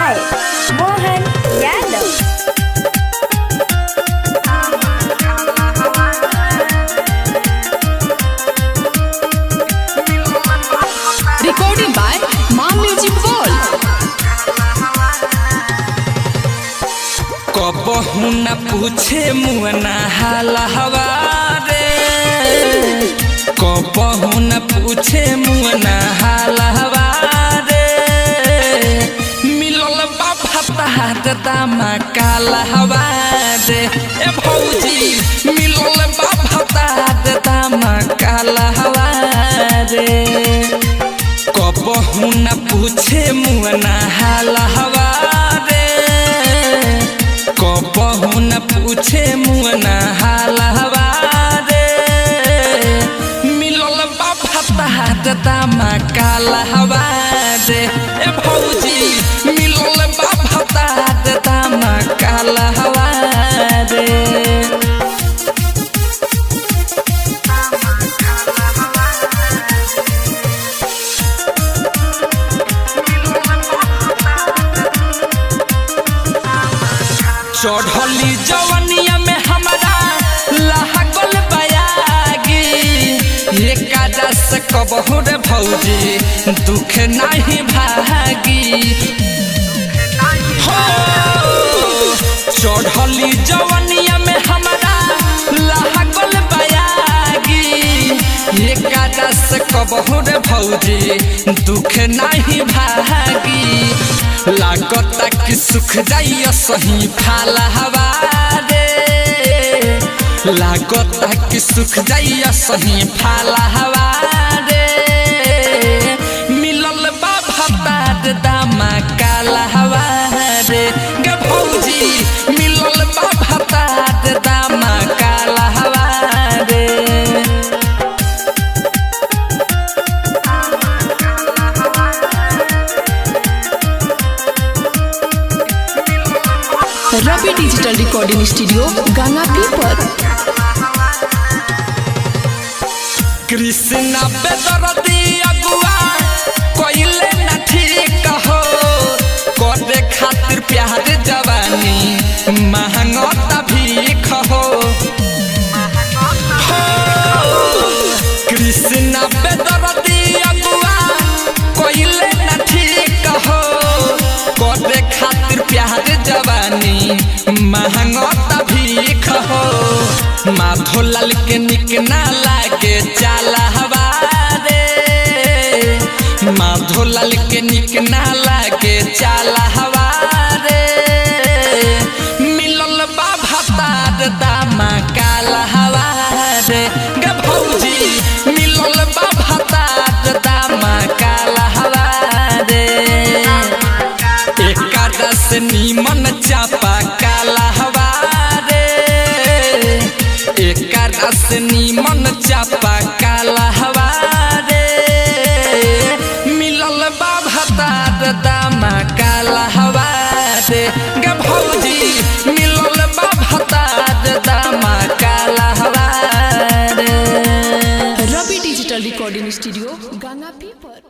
by Mohan Yadav. Recording by Ma Music World. कबहू न पूछे मुअना हाल हवारे, कबहू न पूछे मुअना हाल हवारे। मिलल बाबा तहार दामा काल हवारे, ए भौजी मिलल बाबा तहार दामा काल हवारे। कबहू न पूछे मुअना हाल हवारे, कबहू न पूछे मुअना हाल हवारे। मिलल बाबा तहार दामा काल हवारे, ए भौजी मिलल बाबा तहार दामा काल हवारे। चढ़ली जवनिया में हमारा लहगल बयागी, एकादा से कबहू रे भौजी दुख नहीं भागी। हो चढ़ली जवनिया में हमारा लहगल बयागी, एकादा से कबहू रे भौजी दुख नहीं भागी। लागता कि सुख जाइया सही फाल हवारे, लागता कि सुख जाइया सही फाल हवारे। मिलल बाबा तार दामा काल हवारे, गे भौजी मिलल बाबा तार दामा काल हवारे। Ravi Digital Recording Studio, Ganga People. Krishna बेदरदी अगुआ कोइले न ठीक हो, करे खातिर प्यार जवानी महंगा भीख हो। कृष्णा बेदरदी अगुआ कोइले न ठीक हो, करे खातिर प्यार जवानी महंगा भीख हो। माधो लाल के निक ना लागे चाल हवारे, माधो लाल के निक ना लागे चाल हवारे। मिलल बाबा तार दामा काल हवारे, गे भौजी मिलल बाबा तार दामा काल हवारे। एकादा से नीमन चापा काल हवारे, एकादा से नीमन चापा काल हवारे। मिलल बाबा तार दामा काल हवारे, गे भौजी मिलल बाबा तार दामा काल हवारे। Ravi Digital Recording Studio, Ganga People.